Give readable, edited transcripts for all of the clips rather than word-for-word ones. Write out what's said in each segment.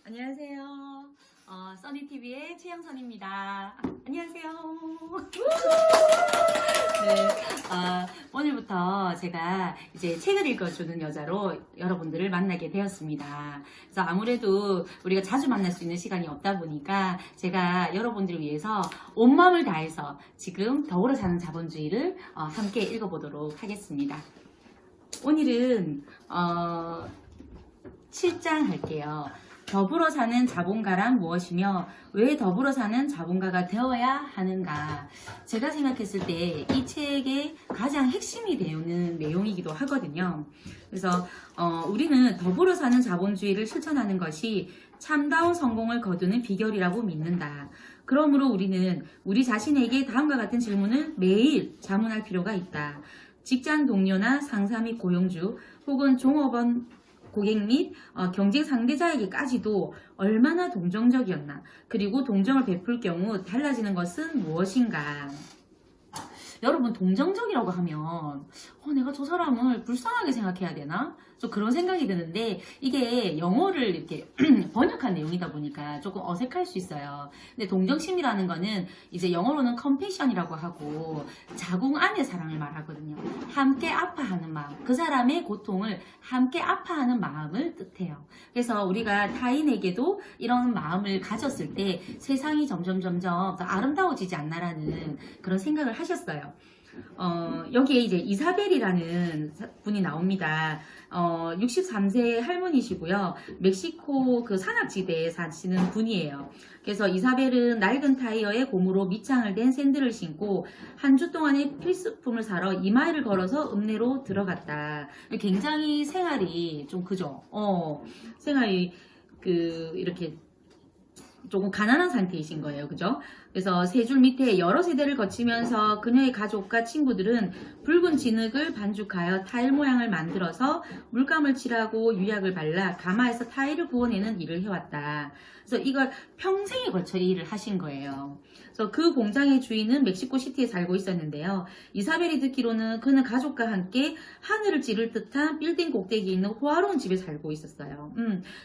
안녕하세요. 써니TV의 최영선입니다. 안녕하세요. 네, 오늘부터 제가 이제 책을 읽어주는 여자로 여러분들을 만나게 되었습니다. 그래서 아무래도 우리가 자주 만날 수 있는 시간이 없다 보니까 제가 여러분들을 위해서 온 마음을 다해서 지금 더불어 사는 자본주의를 함께 읽어보도록 하겠습니다. 오늘은 7장 할게요. 더불어 사는 자본가란 무엇이며 왜 더불어 사는 자본가가 되어야 하는가. 제가 생각했을 때 이 책의 가장 핵심이 되는 내용이기도 하거든요. 그래서 우리는 더불어 사는 자본주의를 실천하는 것이 참다운 성공을 거두는 비결이라고 믿는다. 그러므로 우리는 우리 자신에게 다음과 같은 질문을 매일 자문할 필요가 있다. 직장 동료나 상사 및 고용주 혹은 종업원 고객 및 경쟁 상대자에게까지도 얼마나 동정적이었나, 그리고 동정을 베풀 경우 달라지는 것은 무엇인가. 여러분, 동정적이라고 하면 내가 저 사람을 불쌍하게 생각해야 되나? 좀 그런 생각이 드는데 이게 영어를 이렇게 번역한 내용이다 보니까 조금 어색할 수 있어요. 근데 동정심이라는 거는 이제 영어로는 compassion이라고 하고 자궁 안의 사랑을 말하거든요. 함께 아파하는 마음, 그 사람의 고통을 함께 아파하는 마음을 뜻해요. 그래서 우리가 타인에게도 이런 마음을 가졌을 때 세상이 점점 더 아름다워지지 않나라는 그런 생각을 하셨어요. 여기에 이제 이사벨이라는 분이 나옵니다. 63세 할머니시고요. 멕시코 그 산악지대에 사시는 분이에요. 그래서 이사벨은 낡은 타이어에 고무로 밑창을 댄 샌들을 신고 한 주 동안의 필수품을 사러 2마일을 걸어서 읍내로 들어갔다. 굉장히 생활이 좀 그죠? 생활이 이렇게 조금 가난한 상태이신 거예요. 그죠? 그래서 세 줄 밑에 여러 세대를 거치면서 그녀의 가족과 친구들은 붉은 진흙을 반죽하여 타일 모양을 만들어서 물감을 칠하고 유약을 발라 가마에서 타일을 구워내는 일을 해왔다. 그래서 이걸 평생에 걸쳐 이 일을 하신 거예요. 그래서 그 공장의 주인은 멕시코 시티에 살고 있었는데요. 이사벨이 듣기로는 그는 가족과 함께 하늘을 찌를 듯한 빌딩 꼭대기에 있는 호화로운 집에 살고 있었어요.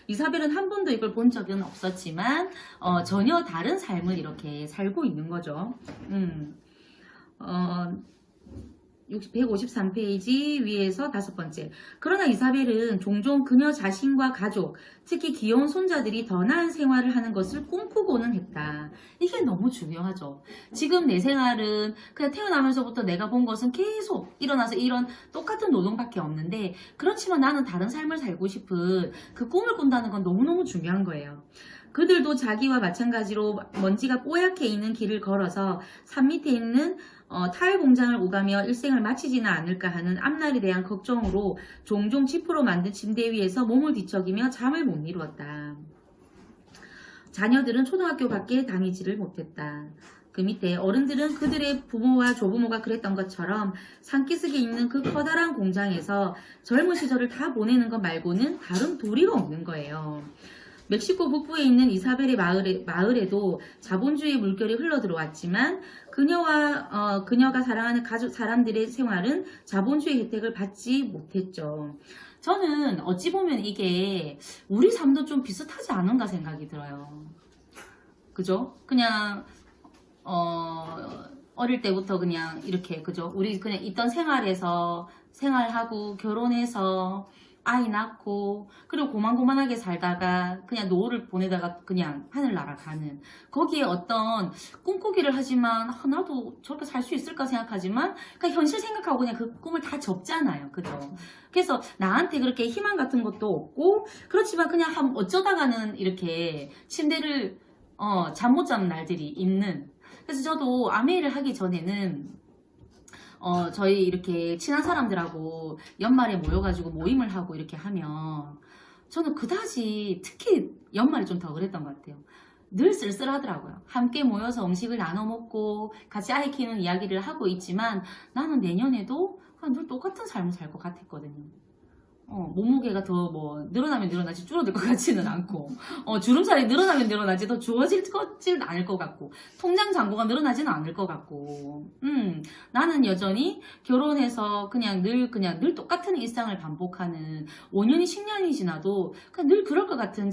이사벨은 한 번도 이걸 본 적은 없었지만 전혀 다른 삶을 이렇게 살고 있는 거죠. 153페이지 위에서 5번째. 그러나 이사벨은 종종 그녀 자신과 가족, 특히 귀여운 손자들이 더 나은 생활을 하는 것을 꿈꾸고는 했다. 이게 너무 중요하죠. 지금 내 생활은 그냥 태어나면서부터 내가 본 것은 계속 일어나서 이런 똑같은 노동밖에 없는데, 그렇지만 나는 다른 삶을 살고 싶은 그 꿈을 꾼다는 건 너무너무 중요한 거예요. 그들도 자기와 마찬가지로 먼지가 뽀얗게 있는 길을 걸어서 산 밑에 있는 타일 공장을 오가며 일생을 마치지는 않을까 하는 앞날에 대한 걱정으로 종종 지프로 만든 침대 위에서 몸을 뒤척이며 잠을 못 이루었다. 자녀들은 초등학교 밖에 다니지를 못했다. 그 밑에 어른들은 그들의 부모와 조부모가 그랬던 것처럼 산기슭에 있는 그 커다란 공장에서 젊은 시절을 다 보내는 것 말고는 다른 도리가 없는 거예요. 멕시코 북부에 있는 이사벨의 마을에도 자본주의 물결이 흘러들어왔지만 그녀가 사랑하는 가족 사람들의 생활은 자본주의 혜택을 받지 못했죠. 저는 어찌 보면 이게 우리 삶도 좀 비슷하지 않은가 생각이 들어요. 그죠? 그냥 어릴 때부터 그냥 이렇게, 그죠? 우리 그냥 있던 생활에서 생활하고 결혼해서 아이 낳고 그리고 고만고만하게 살다가 그냥 노후를 보내다가 그냥 하늘나라 가는, 거기에 어떤 꿈꾸기를 하지만 나도 저렇게 살 수 있을까 생각하지만 그냥 현실 생각하고 그냥 그 꿈을 다 접잖아요. 그죠? 그래서 나한테 그렇게 희망 같은 것도 없고 그렇지만 그냥 어쩌다가는 이렇게 침대를 잠 못 자는 날들이 있는. 그래서 저도 아메이를 하기 전에는 저희 이렇게 친한 사람들하고 연말에 모여가지고 모임을 하고 이렇게 하면 저는 그다지 특히 연말에 좀 더 그랬던 것 같아요. 늘 쓸쓸하더라고요. 함께 모여서 음식을 나눠 먹고 같이 아이 키우는 이야기를 하고 있지만 나는 내년에도 늘 똑같은 삶을 살 것 같았거든요. 몸무게가 더 뭐 늘어나면 늘어나지 줄어들 것 같지는 않고 주름살이 늘어나면 늘어나지 더 좋아지지는 않을 것 같고 통장 잔고가 늘어나지는 않을 것 같고 나는 여전히 결혼해서 그냥 늘 똑같은 일상을 반복하는 5년이 10년이 지나도 그냥 늘 그럴 것 같은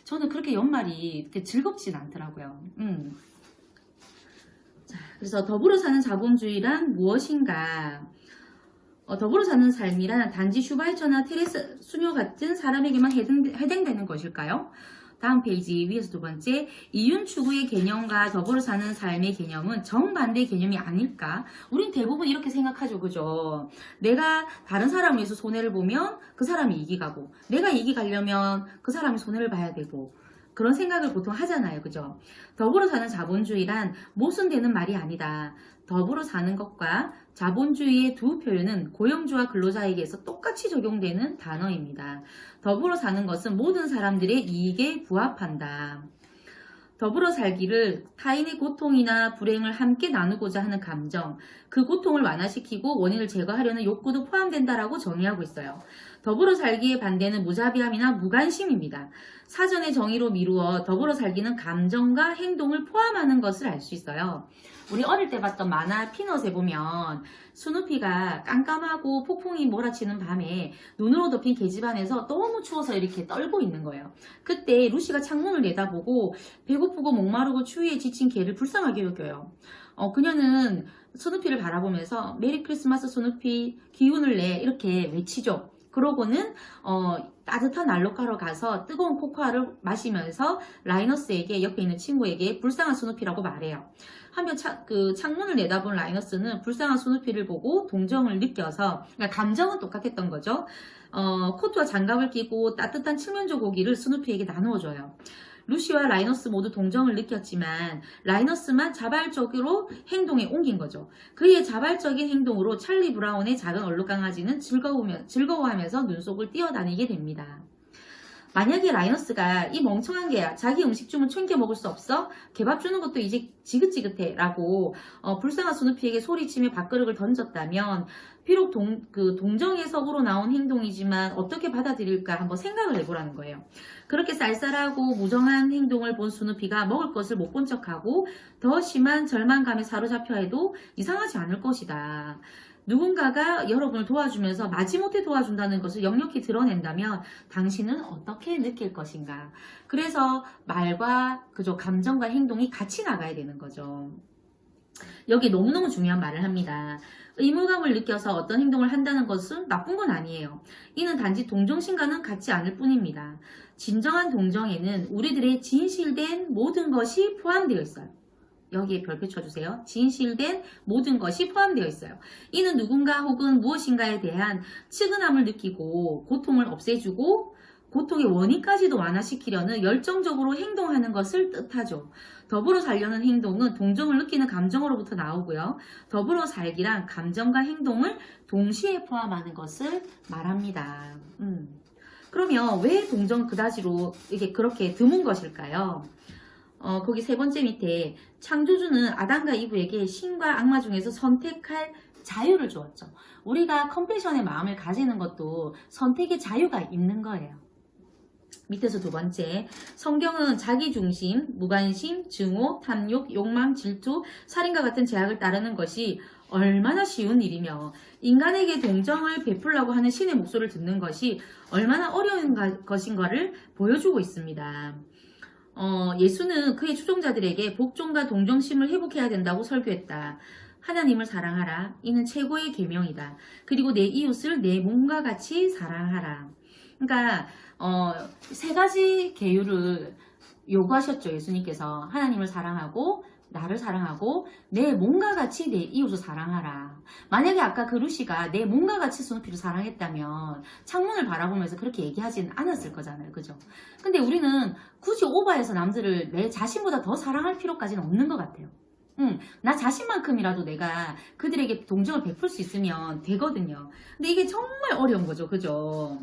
저는 그렇게 연말이 이렇게 즐겁진 않더라고요. 자, 그래서 더불어 사는 자본주의란 무엇인가? 더불어 사는 삶이란 단지 슈바이처나 테레스 수녀 같은 사람에게만 해당되는 것일까요? 다음 페이지 위에서 두 번째, 이윤 추구의 개념과 더불어 사는 삶의 개념은 정반대 개념이 아닐까? 우린 대부분 이렇게 생각하죠, 그죠? 내가 다른 사람을 위해서 손해를 보면 그 사람이 이익이 가고, 내가 이익이 가려면 그 사람이 손해를 봐야 되고, 그런 생각을 보통 하잖아요, 그죠? 더불어 사는 자본주의란 모순되는 말이 아니다. 더불어 사는 것과 자본주의의 두 표현은 고용주와 근로자에게서 똑같이 적용되는 단어입니다. 더불어 사는 것은 모든 사람들의 이익에 부합한다. 더불어 살기를 타인의 고통이나 불행을 함께 나누고자 하는 감정, 그 고통을 완화시키고 원인을 제거하려는 욕구도 포함된다라고 정의하고 있어요. 더불어 살기의 반대는 무자비함이나 무관심입니다. 사전의 정의로 미루어 더불어 살기는 감정과 행동을 포함하는 것을 알 수 있어요. 우리 어릴 때 봤던 만화 피넛에 보면 스누피가 깜깜하고 폭풍이 몰아치는 밤에 눈으로 덮인 계집안에서 너무 추워서 이렇게 떨고 있는 거예요. 그때 루시가 창문을 내다보고 배고프고 목마르고 추위에 지친 개를 불쌍하게 여겨요. 그녀는 스누피를 바라보면서 메리 크리스마스 스누피, 기운을 내, 이렇게 외치죠. 그러고는 따뜻한 난로가로 가서 뜨거운 코코아를 마시면서 라이너스에게, 옆에 있는 친구에게 불쌍한 스누피라고 말해요. 한편 창문을 내다본 라이너스는 불쌍한 스누피를 보고 동정을 느껴서, 그러니까 감정은 똑같았던 거죠. 코트와 장갑을 끼고 따뜻한 칠면조 고기를 스누피에게 나누어줘요. 루시와 라이너스 모두 동정을 느꼈지만 라이너스만 자발적으로 행동에 옮긴 거죠. 그의 자발적인 행동으로 찰리 브라운의 작은 얼룩강아지는 즐거워하면서 눈속을 뛰어다니게 됩니다. 만약에 라이너스가 이 멍청한 개야, 자기 음식 주면 챙겨 먹을 수 없어? 개밥 주는 것도 이제 지긋지긋해 라고 불쌍한 스누피에게 소리치며 밥그릇을 던졌다면 비록 동정의 섭으로 나온 행동이지만 어떻게 받아들일까 한번 생각을 해보라는 거예요. 그렇게 쌀쌀하고 무정한 행동을 본 스누피가 먹을 것을 못 본 척하고 더 심한 절망감에 사로잡혀 해도 이상하지 않을 것이다. 누군가가 여러분을 도와주면서 마지못해 도와준다는 것을 역력히 드러낸다면 당신은 어떻게 느낄 것인가? 그래서 말과 감정과 행동이 같이 나가야 되는 거죠. 여기 너무너무 중요한 말을 합니다. 의무감을 느껴서 어떤 행동을 한다는 것은 나쁜 건 아니에요. 이는 단지 동정심과는 같지 않을 뿐입니다. 진정한 동정에는 우리들의 진실된 모든 것이 포함되어 있어요. 여기에 별표 쳐주세요. 진실된 모든 것이 포함되어 있어요. 이는 누군가 혹은 무엇인가에 대한 측은함을 느끼고 고통을 없애주고 고통의 원인까지도 완화시키려는 열정적으로 행동하는 것을 뜻하죠. 더불어 살려는 행동은 동정을 느끼는 감정으로부터 나오고요. 더불어 살기란 감정과 행동을 동시에 포함하는 것을 말합니다. 그러면 왜 동정 그다지로 이게 그렇게 드문 것일까요? 거기 세 번째 밑에 창조주는 아담과 이브에게 신과 악마 중에서 선택할 자유를 주었죠. 우리가 컴패션의 마음을 가지는 것도 선택의 자유가 있는 거예요. 밑에서 두 번째, 성경은 자기중심, 무관심, 증오, 탐욕, 욕망, 질투, 살인과 같은 죄악을 따르는 것이 얼마나 쉬운 일이며 인간에게 동정을 베풀라고 하는 신의 목소리를 듣는 것이 얼마나 어려운 것인가를 보여주고 있습니다. 예수는 그의 추종자들에게 복종과 동정심을 회복해야 된다고 설교했다. 하나님을 사랑하라. 이는 최고의 계명이다. 그리고 내 이웃을 내 몸과 같이 사랑하라. 그러니까 세 가지 계율을 요구하셨죠. 예수님께서 하나님을 사랑하고 나를 사랑하고 내 몸과 같이 내 이웃을 사랑하라. 만약에 아까 그 루시가 내 몸과 같이 스누피를 사랑했다면 창문을 바라보면서 그렇게 얘기하진 않았을 거잖아요. 그죠? 근데 우리는 굳이 오버해서 남들을 내 자신보다 더 사랑할 필요까지는 없는 것 같아요. 나 자신만큼이라도 내가 그들에게 동정을 베풀 수 있으면 되거든요. 근데 이게 정말 어려운 거죠. 그죠?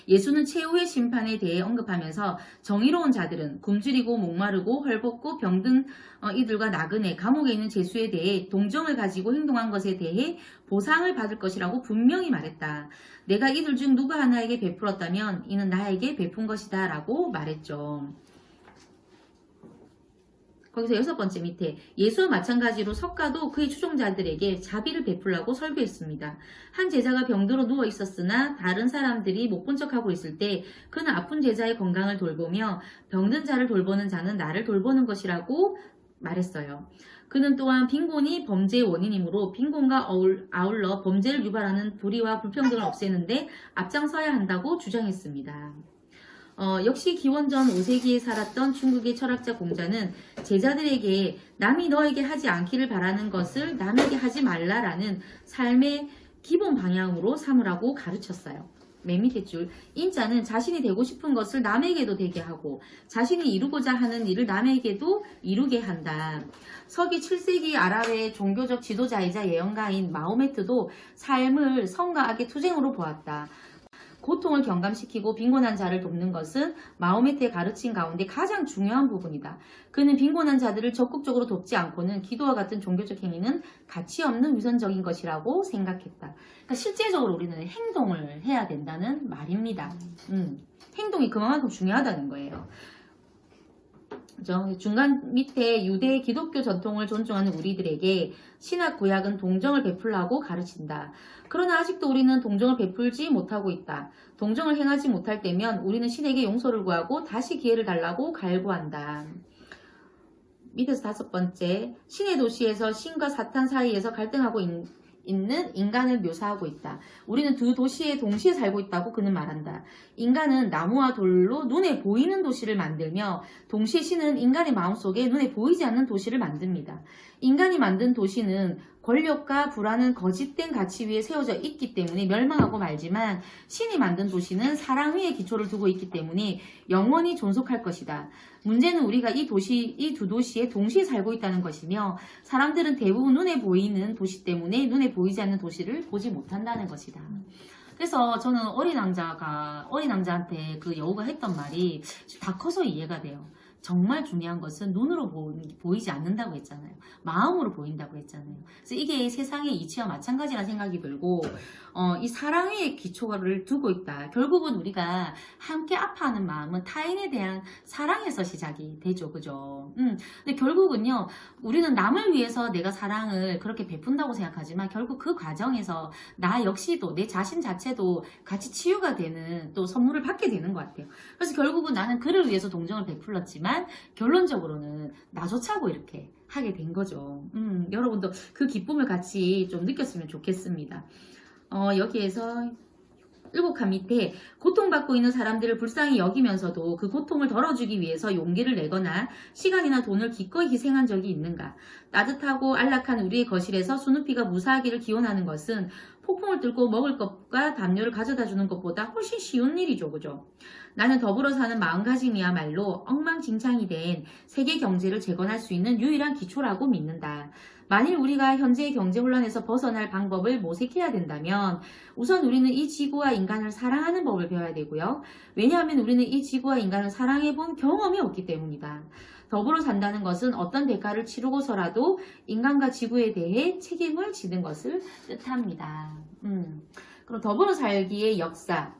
예수는 최후의 심판에 대해 언급하면서 정의로운 자들은 굶주리고 목마르고 헐벗고 병든 이들과 나그네 감옥에 있는 죄수에 대해 동정을 가지고 행동한 것에 대해 보상을 받을 것이라고 분명히 말했다. 내가 이들 중 누구 하나에게 베풀었다면 이는 나에게 베푼 것이다 라고 말했죠. 거기서 6번째 밑에 예수와 마찬가지로 석가도 그의 추종자들에게 자비를 베풀라고 설교했습니다. 한 제자가 병들어 누워 있었으나 다른 사람들이 못 본 척하고 있을 때 그는 아픈 제자의 건강을 돌보며 병든 자를 돌보는 자는 나를 돌보는 것이라고 말했어요. 그는 또한 빈곤이 범죄의 원인이므로 빈곤과 아울러 범죄를 유발하는 불의와 불평등을 없애는데 앞장서야 한다고 주장했습니다. 역시 기원전 5세기에 살았던 중국의 철학자 공자는 제자들에게 남이 너에게 하지 않기를 바라는 것을 남에게 하지 말라라는 삶의 기본 방향으로 삼으라고 가르쳤어요. 맨 밑에 줄 인자는 자신이 되고 싶은 것을 남에게도 되게 하고 자신이 이루고자 하는 일을 남에게도 이루게 한다. 서기 7세기 아랍의 종교적 지도자이자 예언가인 마호메트도 삶을 선과 악의 투쟁으로 보았다. 고통을 경감시키고 빈곤한 자를 돕는 것은 마호메트의 가르침 가운데 가장 중요한 부분이다. 그는 빈곤한 자들을 적극적으로 돕지 않고는 기도와 같은 종교적 행위는 가치 없는 위선적인 것이라고 생각했다. 그러니까 실제적으로 우리는 행동을 해야 된다는 말입니다. 행동이 그만큼 중요하다는 거예요. 중간 밑에 유대 기독교 전통을 존중하는 우리들에게 신학 구약은 동정을 베풀라고 가르친다. 그러나 아직도 우리는 동정을 베풀지 못하고 있다. 동정을 행하지 못할 때면 우리는 신에게 용서를 구하고 다시 기회를 달라고 갈구한다. 밑에서 5번째, 신의 도시에서 신과 사탄 사이에서 갈등하고 있는 인간을 묘사하고 있다. 우리는 두 도시에 동시에 살고 있다고 그는 말한다. 인간은 나무와 돌로 눈에 보이는 도시를 만들며 동시에 신은 인간의 마음속에 눈에 보이지 않는 도시를 만듭니다. 인간이 만든 도시는 권력과 불안은 거짓된 가치 위에 세워져 있기 때문에 멸망하고 말지만 신이 만든 도시는 사랑 위에 기초를 두고 있기 때문에 영원히 존속할 것이다. 문제는 우리가 이 두 도시에 동시에 살고 있다는 것이며 사람들은 대부분 눈에 보이는 도시 때문에 눈에 보이지 않는 도시를 보지 못한다는 것이다. 그래서 저는 어린 왕자한테 그 여우가 했던 말이 다 커서 이해가 돼요. 정말 중요한 것은 눈으로 보이지 않는다고 했잖아요. 마음으로 보인다고 했잖아요. 그래서 이게 세상의 이치와 마찬가지라는 생각이 들고 이 사랑의 기초를 두고 있다. 결국은 우리가 함께 아파하는 마음은 타인에 대한 사랑에서 시작이 되죠. 그죠? 근데 결국은요. 우리는 남을 위해서 내가 사랑을 그렇게 베푼다고 생각하지만 결국 그 과정에서 나 역시도 내 자신 자체도 같이 치유가 되는 또 선물을 받게 되는 것 같아요. 그래서 결국은 나는 그를 위해서 동정을 베풀었지만 결론적으로는 나조차고 이렇게 하게 된 거죠. 여러분도 그 기쁨을 같이 좀 느꼈으면 좋겠습니다. 여기에서 7칸 밑에 고통받고 있는 사람들을 불쌍히 여기면서도 그 고통을 덜어주기 위해서 용기를 내거나 시간이나 돈을 기꺼이 희생한 적이 있는가? 따뜻하고 안락한 우리의 거실에서 수누피가 무사하기를 기원하는 것은 폭풍을 뚫고 먹을 것과 담요를 가져다 주는 것보다 훨씬 쉬운 일이죠. 그죠? 나는 더불어 사는 마음가짐이야말로 엉망진창이 된 세계 경제를 재건할 수 있는 유일한 기초라고 믿는다. 만일 우리가 현재의 경제 혼란에서 벗어날 방법을 모색해야 된다면 우선 우리는 이 지구와 인간을 사랑하는 법을 배워야 되고요. 왜냐하면 우리는 이 지구와 인간을 사랑해본 경험이 없기 때문이다. 더불어 산다는 것은 어떤 대가를 치르고서라도 인간과 지구에 대해 책임을 지는 것을 뜻합니다. 그럼 더불어 살기의 역사.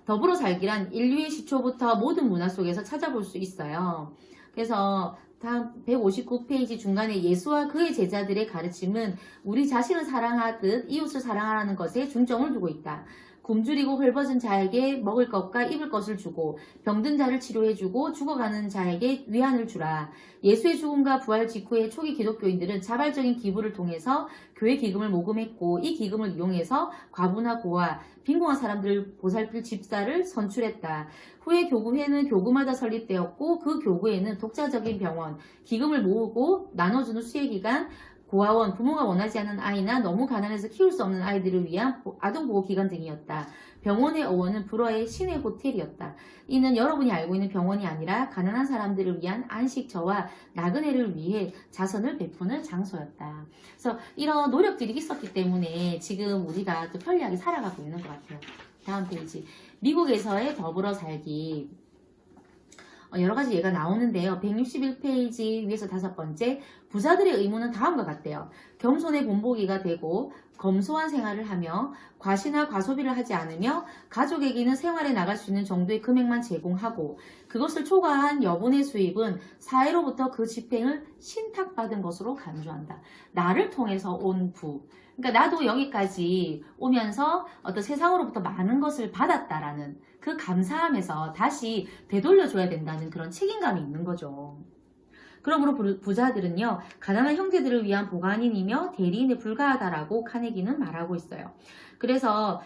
더불어 살기란 인류의 시초부터 모든 문화 속에서 찾아볼 수 있어요. 그래서 다음 159페이지 중간에 예수와 그의 제자들의 가르침은 우리 자신을 사랑하듯 이웃을 사랑하라는 것에 중점을 두고 있다. 굶주리고 헐벗은 자에게 먹을 것과 입을 것을 주고 병든 자를 치료해주고 죽어가는 자에게 위안을 주라. 예수의 죽음과 부활 직후의 초기 기독교인들은 자발적인 기부를 통해서 교회 기금을 모금했고 이 기금을 이용해서 과부나 고아, 빈곤한 사람들을 보살필 집사를 선출했다. 후에 교구회는 교구마다 설립되었고 그 교구에는 독자적인 병원, 기금을 모으고 나눠주는 수혜기관, 고아원, 부모가 원하지 않는 아이나 너무 가난해서 키울 수 없는 아이들을 위한 아동보호기관 등이었다. 병원의 어원은 불어의 신의 호텔이었다. 이는 여러분이 알고 있는 병원이 아니라 가난한 사람들을 위한 안식처와 나그네를 위해 자선을 베푸는 장소였다. 그래서 이런 노력들이 있었기 때문에 지금 우리가 또 편리하게 살아가고 있는 것 같아요. 다음 페이지. 미국에서의 더불어 살기. 여러 가지 예가 나오는데요. 161페이지 위에서 5번째, 부자들의 의무는 다음과 같대요. 겸손의 본보기가 되고 검소한 생활을 하며 과시나 과소비를 하지 않으며 가족에게는 생활에 나갈 수 있는 정도의 금액만 제공하고 그것을 초과한 여분의 수입은 사회로부터 그 집행을 신탁받은 것으로 간주한다. 나를 통해서 온 부. 그러니까 나도 여기까지 오면서 어떤 세상으로부터 많은 것을 받았다라는 그 감사함에서 다시 되돌려줘야 된다는 그런 책임감이 있는 거죠. 그러므로 부자들은요, 가난한 형제들을 위한 보관인이며 대리인에 불과하다라고 카네기는 말하고 있어요. 그래서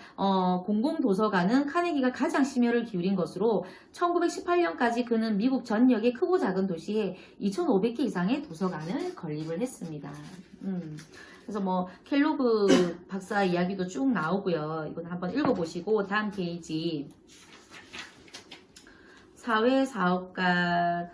공공도서관은 카네기가 가장 심혈을 기울인 것으로 1918년까지 그는 미국 전역의 크고 작은 도시에 2,500개 이상의 도서관을 건립을 했습니다. 그래서 뭐 켈로그 박사 이야기도 쭉 나오고요. 이건 한번 읽어보시고 다음 페이지. 사회사업가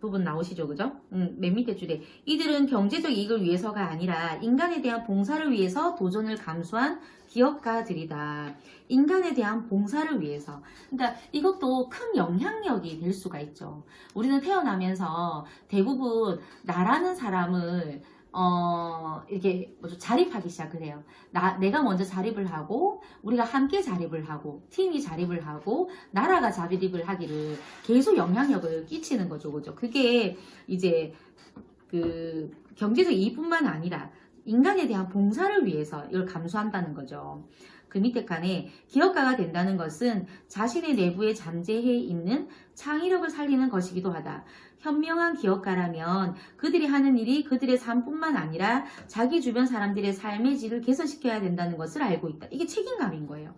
부분 나오시죠, 그죠? 맨 밑에 줄에 이들은 경제적 이익을 위해서가 아니라 인간에 대한 봉사를 위해서 도전을 감수한 기업가들이다. 인간에 대한 봉사를 위해서. 그러니까 이것도 큰 영향력이 될 수가 있죠. 우리는 태어나면서 대부분 나라는 사람을 이렇게 자립하기 시작을 해요. 내가 먼저 자립을 하고, 우리가 함께 자립을 하고, 팀이 자립을 하고, 나라가 자립을 하기를 계속 영향력을 끼치는 거죠. 그죠? 그게 이제 그 경제적 이익뿐만 아니라 인간에 대한 봉사를 위해서 이걸 감수한다는 거죠. 그 밑에 칸에 기업가가 된다는 것은 자신의 내부에 잠재해 있는 창의력을 살리는 것이기도 하다. 현명한 기업가라면 그들이 하는 일이 그들의 삶뿐만 아니라 자기 주변 사람들의 삶의 질을 개선시켜야 된다는 것을 알고 있다. 이게 책임감인 거예요.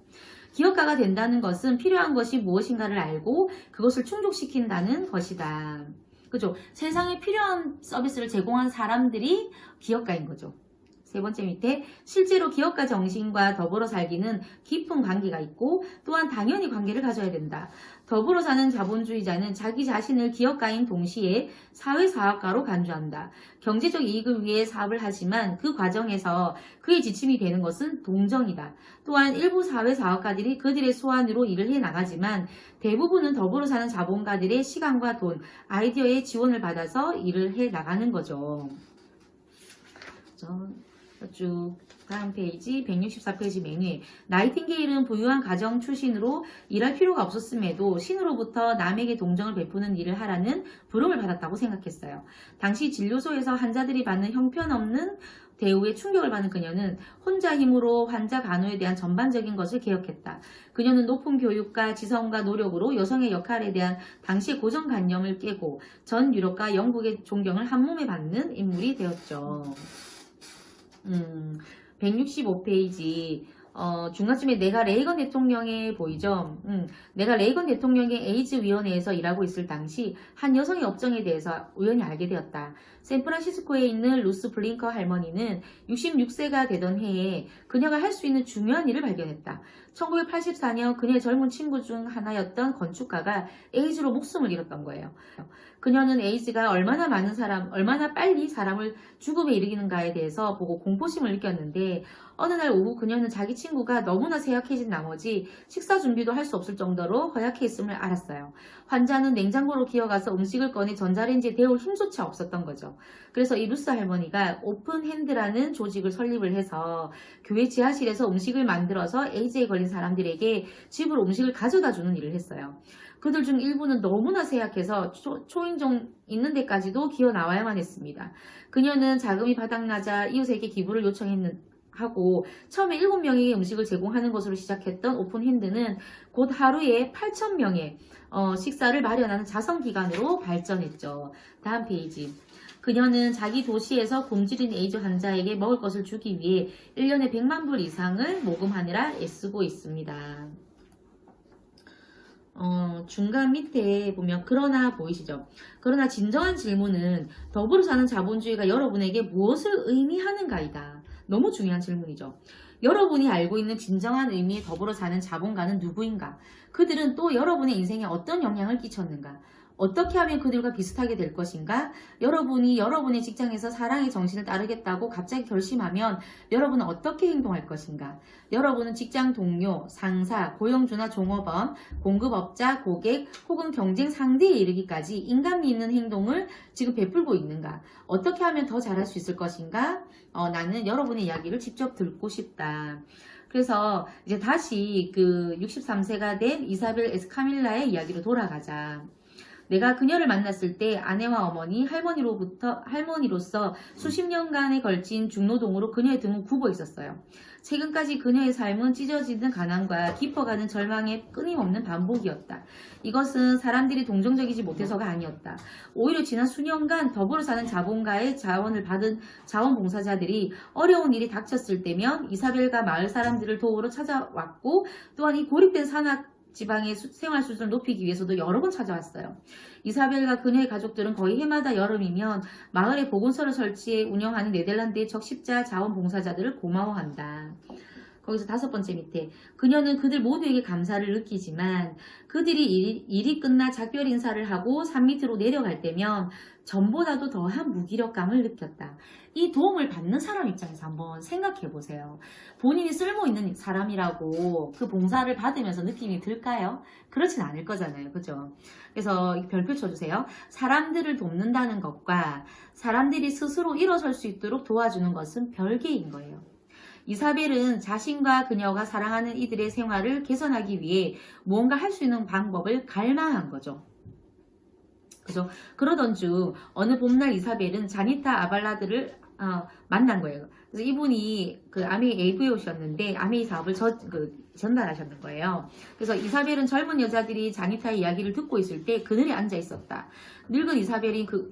기업가가 된다는 것은 필요한 것이 무엇인가를 알고 그것을 충족시킨다는 것이다. 그죠? 세상에 필요한 서비스를 제공한 사람들이 기업가인 거죠. 세 번째 밑에 실제로 기업가 정신과 더불어 살기는 깊은 관계가 있고 또한 당연히 관계를 가져야 된다. 더불어 사는 자본주의자는 자기 자신을 기업가인 동시에 사회사업가로 간주한다. 경제적 이익을 위해 사업을 하지만 그 과정에서 그의 지침이 되는 것은 동정이다. 또한 일부 사회사업가들이 그들의 소환으로 일을 해나가지만 대부분은 더불어 사는 자본가들의 시간과 돈, 아이디어의 지원을 받아서 일을 해나가는 거죠. 쭉 다음 페이지 164페이지 메뉴에 나이팅게일은 부유한 가정 출신으로 일할 필요가 없었음에도 신으로부터 남에게 동정을 베푸는 일을 하라는 부름을 받았다고 생각했어요. 당시 진료소에서 환자들이 받는 형편없는 대우에 충격을 받은 그녀는 혼자 힘으로 환자 간호에 대한 전반적인 것을 개혁했다. 그녀는 높은 교육과 지성과 노력으로 여성의 역할에 대한 당시의 고정관념을 깨고 전 유럽과 영국의 존경을 한몸에 받는 인물이 되었죠. 165페이지 중간쯤에 내가 레이건 대통령에 보이죠? 내가 레이건 대통령의 에이즈 위원회에서 일하고 있을 당시 한 여성의 업종에 대해서 우연히 알게 되었다. 샌프란시스코에 있는 루스 블링커 할머니는 66세가 되던 해에 그녀가 할 수 있는 중요한 일을 발견했다. 1984년 그녀의 젊은 친구 중 하나였던 건축가가 에이즈로 목숨을 잃었던 거예요. 그녀는 에이즈가 얼마나 빨리 사람을 죽음에 이르기는가에 대해서 보고 공포심을 느꼈는데 어느 날 오후 그녀는 자기 친구가 너무나 쇠약해진 나머지 식사 준비도 할 수 없을 정도로 허약해 있음을 알았어요. 환자는 냉장고로 기어가서 음식을 꺼내 전자레인지에 데울 힘조차 없었던 거죠. 그래서 이 루스 할머니가 오픈핸드라는 조직을 설립을 해서 교회 지하실에서 음식을 만들어서 에이즈에 걸린 사람들에게 집으로 음식을 가져다 주는 일을 했어요. 그들 중 일부는 너무나 쇠약해서 초인종 있는 데까지도 기어 나와야만 했습니다. 그녀는 자금이 바닥나자 이웃에게 기부를 하고 처음에 7명에게 음식을 제공하는 것으로 시작했던 오픈핸드는 곧 하루에 8,000명의 식사를 마련하는 자선기관으로 발전했죠. 다음 페이지. 그녀는 자기 도시에서 굶주린 에이즈 환자에게 먹을 것을 주기 위해 1년에 100만 불 이상을 모금하느라 애쓰고 있습니다. 중간 밑에 보면 그러나 보이시죠? 그러나 진정한 질문은 더불어 사는 자본주의가 여러분에게 무엇을 의미하는가이다. 너무 중요한 질문이죠. 여러분이 알고 있는 진정한 의미의 더불어 사는 자본가는 누구인가? 그들은 또 여러분의 인생에 어떤 영향을 끼쳤는가? 어떻게 하면 그들과 비슷하게 될 것인가? 여러분이 여러분의 직장에서 사랑의 정신을 따르겠다고 갑자기 결심하면 여러분은 어떻게 행동할 것인가? 여러분은 직장 동료, 상사, 고용주나 종업원, 공급업자, 고객 혹은 경쟁 상대에 이르기까지 인간미 있는 행동을 지금 베풀고 있는가? 어떻게 하면 더 잘할 수 있을 것인가? 나는 여러분의 이야기를 직접 듣고 싶다. 그래서 이제 다시 그 63세가 된 이사벨 에스카밀라의 이야기로 돌아가자. 내가 그녀를 만났을 때 아내와 어머니, 할머니로서 수십 년간에 걸친 중노동으로 그녀의 등은 굽어 있었어요. 최근까지 그녀의 삶은 찢어지는 가난과 깊어가는 절망의 끊임없는 반복이었다. 이것은 사람들이 동정적이지 못해서가 아니었다. 오히려 지난 수년간 더불어 사는 자본가의 자원을 받은 자원봉사자들이 어려운 일이 닥쳤을 때면 이사벨과 마을 사람들을 도우러 찾아왔고, 또한 이 고립된 산악 지방의 생활 수준을 높이기 위해서도 여러 번 찾아왔어요. 이사벨과 그녀의 가족들은 거의 해마다 여름이면 마을에 보건소를 설치해 운영하는 네덜란드의 적십자 자원봉사자들을 고마워한다. 거기서 5번째 밑에 그녀는 그들 모두에게 감사를 느끼지만 그들이 일이 끝나 작별 인사를 하고 산 밑으로 내려갈 때면 전보다도 더한 무기력감을 느꼈다. 이 도움을 받는 사람 입장에서 한번 생각해 보세요. 본인이 쓸모있는 사람이라고 그 봉사를 받으면서 느낌이 들까요? 그렇진 않을 거잖아요. 그죠? 그래서 별표 쳐주세요. 사람들을 돕는다는 것과 사람들이 스스로 일어설 수 있도록 도와주는 것은 별개인 거예요. 이사벨은 자신과 그녀가 사랑하는 이들의 생활을 개선하기 위해 무언가 할 수 있는 방법을 갈망한 거죠. 그죠? 그러던 중 어느 봄날 이사벨은 자니타 아발라드를 만난 거예요. 그래서 이분이 그 아메이 AVO셨는데 아메이 사업을 전달하셨는 거예요. 그래서 이사벨은 젊은 여자들이 자니타의 이야기를 듣고 있을 때 그늘에 앉아 있었다. 늙은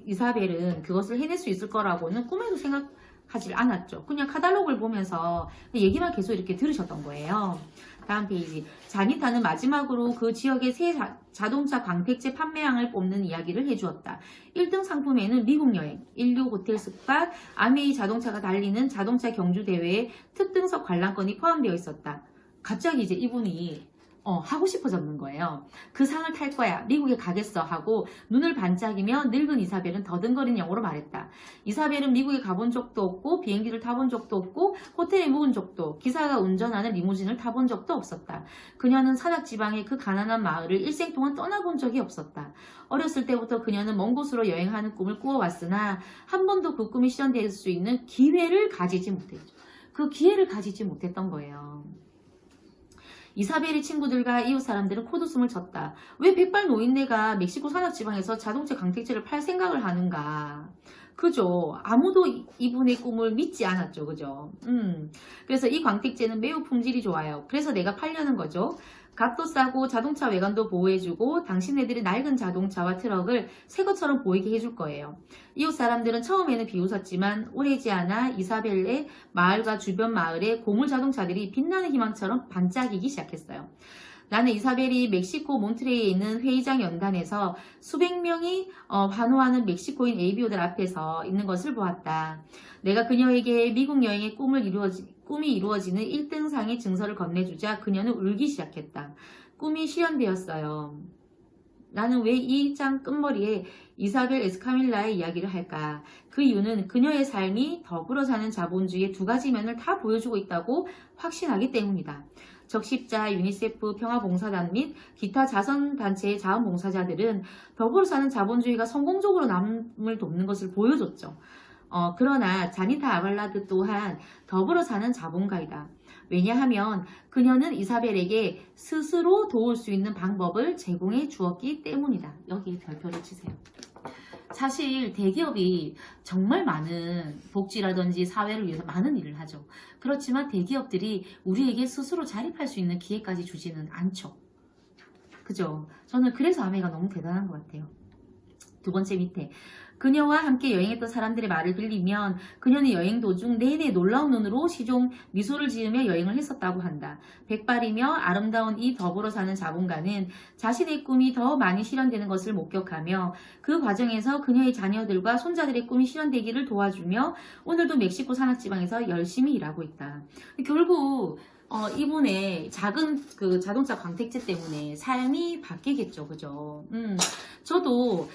이사벨은 그것을 해낼 수 있을 거라고는 꿈에도 생각하지 않았죠. 그냥 카탈로그를 보면서 얘기만 계속 이렇게 들으셨던 거예요. 다음 페이지. 자니타는 마지막으로 그 지역의 새 자동차 광택제 판매량을 뽑는 이야기를 해주었다. 1등 상품에는 미국 여행, 인류 호텔 스팟, 아메이 자동차가 달리는 자동차 경주 대회의 특등석 관람권이 포함되어 있었다. 갑자기 이제 이분이 하고 싶어졌는 거예요. 그 상을 탈 거야. 미국에 가겠어 하고 눈을 반짝이며 늙은 이사벨은 더듬거리는 영어로 말했다. 이사벨은 미국에 가본 적도 없고 비행기를 타본 적도 없고 호텔에 묵은 적도 기사가 운전하는 리무진을 타본 적도 없었다. 그녀는 산악지방의 그 가난한 마을을 일생 동안 떠나본 적이 없었다. 어렸을 때부터 그녀는 먼 곳으로 여행하는 꿈을 꾸어왔으나 한 번도 그 꿈이 실현될 수 있는 기회를 가지지 못했죠. 그 기회를 가지지 못했던 거예요. 이사벨의 친구들과 이웃 사람들은 코웃음을 쳤다. 왜 백발 노인네가 멕시코 산악지방에서 자동차 광택제를 팔 생각을 하는가? 그죠? 아무도 이분의 꿈을 믿지 않았죠. 그죠? 그래서 이 광택제는 매우 품질이 좋아요. 그래서 내가 팔려는 거죠. 값도 싸고 자동차 외관도 보호해주고 당신네들의 낡은 자동차와 트럭을 새 것처럼 보이게 해줄 거예요. 이웃 사람들은 처음에는 비웃었지만 오래지 않아 이사벨의 마을과 주변 마을의 고물 자동차들이 빛나는 희망처럼 반짝이기 시작했어요. 나는 이사벨이 멕시코 몬트레이에 있는 회의장 연단에서 수백 명이 환호하는 멕시코인 ABO들 앞에서 있는 것을 보았다. 내가 그녀에게 미국 여행의 꿈이 이루어지는 1등상의 증서를 건네주자 그녀는 울기 시작했다. 꿈이 실현되었어요. 나는 왜 이 장 끝머리에 이사벨 에스카밀라의 이야기를 할까? 그 이유는 그녀의 삶이 더불어 사는 자본주의의 두 가지 면을 다 보여주고 있다고 확신하기 때문이다. 적십자, 유니세프, 평화봉사단 및 기타 자선단체의 자원봉사자들은 더불어 사는 자본주의가 성공적으로 남을 돕는 것을 보여줬죠. 그러나 자니타 아발라드 또한 더불어 사는 자본가이다. 왜냐하면 그녀는 이사벨에게 스스로 도울 수 있는 방법을 제공해 주었기 때문이다. 여기에 별표를 치세요. 사실 대기업이 정말 많은 복지라든지 사회를 위해서 많은 일을 하죠. 그렇지만 대기업들이 우리에게 스스로 자립할 수 있는 기회까지 주지는 않죠. 그죠? 저는 그래서 아메가 너무 대단한 것 같아요. 2번째 밑에 그녀와 함께 여행했던 사람들의 말을 빌리면 그녀는 여행 도중 내내 놀라운 눈으로 시종 미소를 지으며 여행을 했었다고 한다. 백발이며 아름다운 이 더불어 사는 자본가는 자신의 꿈이 더 많이 실현되는 것을 목격하며 그 과정에서 그녀의 자녀들과 손자들의 꿈이 실현되기를 도와주며 오늘도 멕시코 산악지방에서 열심히 일하고 있다. 결국 이분의 작은 그 자동차 광택제 때문에 삶이 바뀌겠죠. 그죠? 저도,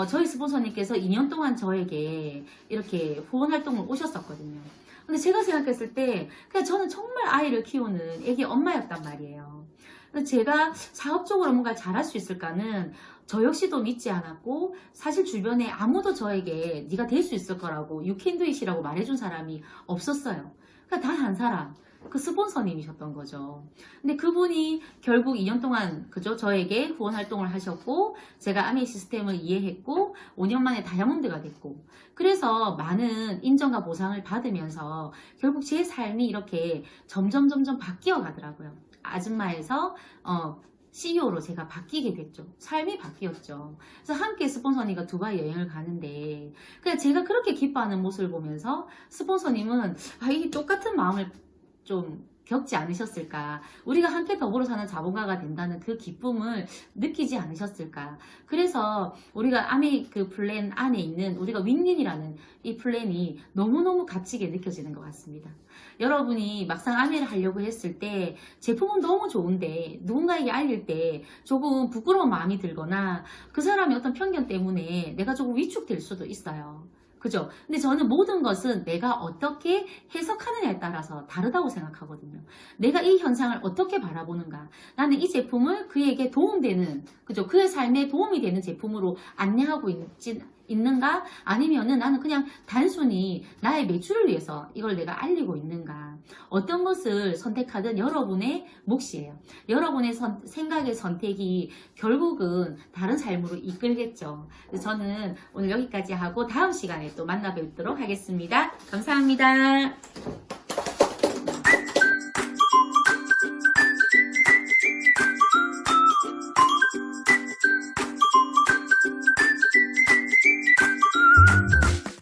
저희 스폰서님께서 2년 동안 저에게 이렇게 후원 활동을 오셨었거든요. 근데 제가 생각했을 때, 그냥 저는 정말 아이를 키우는 애기 엄마였단 말이에요. 근데 제가 사업적으로 뭔가 잘할 수 있을까는 저 역시도 믿지 않았고, 사실 주변에 아무도 저에게 네가 될 수 있을 거라고 You can do it이라고 말해준 사람이 없었어요. 그러니까 단 한 사람, 그 스폰서님이셨던 거죠. 근데 그분이 결국 2년 동안 그죠, 저에게 후원 활동을 하셨고, 제가 아메 시스템을 이해했고 5년 만에 다이아몬드가 됐고, 그래서 많은 인정과 보상을 받으면서 결국 제 삶이 이렇게 점점 바뀌어 가더라고요. 아줌마에서 CEO로 제가 바뀌게 됐죠. 삶이 바뀌었죠. 그래서 함께 스폰서님과 두바이 여행을 가는데, 그냥 제가 그렇게 기뻐하는 모습을 보면서 스폰서님은 이게 똑같은 마음을 좀 겪지 않으셨을까? 우리가 함께 더불어 사는 자본가가 된다는 그 기쁨을 느끼지 않으셨을까? 그래서 우리가 아메 그 플랜 안에 있는 우리가 윈윈이라는 이 플랜이 너무너무 값지게 느껴지는 것 같습니다. 여러분이 막상 아메를 하려고 했을 때 제품은 너무 좋은데 누군가에게 알릴 때 조금 부끄러운 마음이 들거나 그 사람의 어떤 편견 때문에 내가 조금 위축될 수도 있어요. 그죠? 근데 저는 모든 것은 내가 어떻게 해석하느냐에 따라서 다르다고 생각하거든요. 내가 이 현상을 어떻게 바라보는가. 나는 이 제품을 그에게 도움되는, 그죠? 그의 삶에 도움이 되는 제품으로 안내하고 있는가? 아니면은 나는 그냥 단순히 나의 매출을 위해서 이걸 내가 알리고 있는가? 어떤 것을 선택하든 여러분의 몫이에요. 여러분의 생각의 선택이 결국은 다른 삶으로 이끌겠죠. 그래서 저는 오늘 여기까지 하고 다음 시간에 또 만나 뵙도록 하겠습니다. 감사합니다.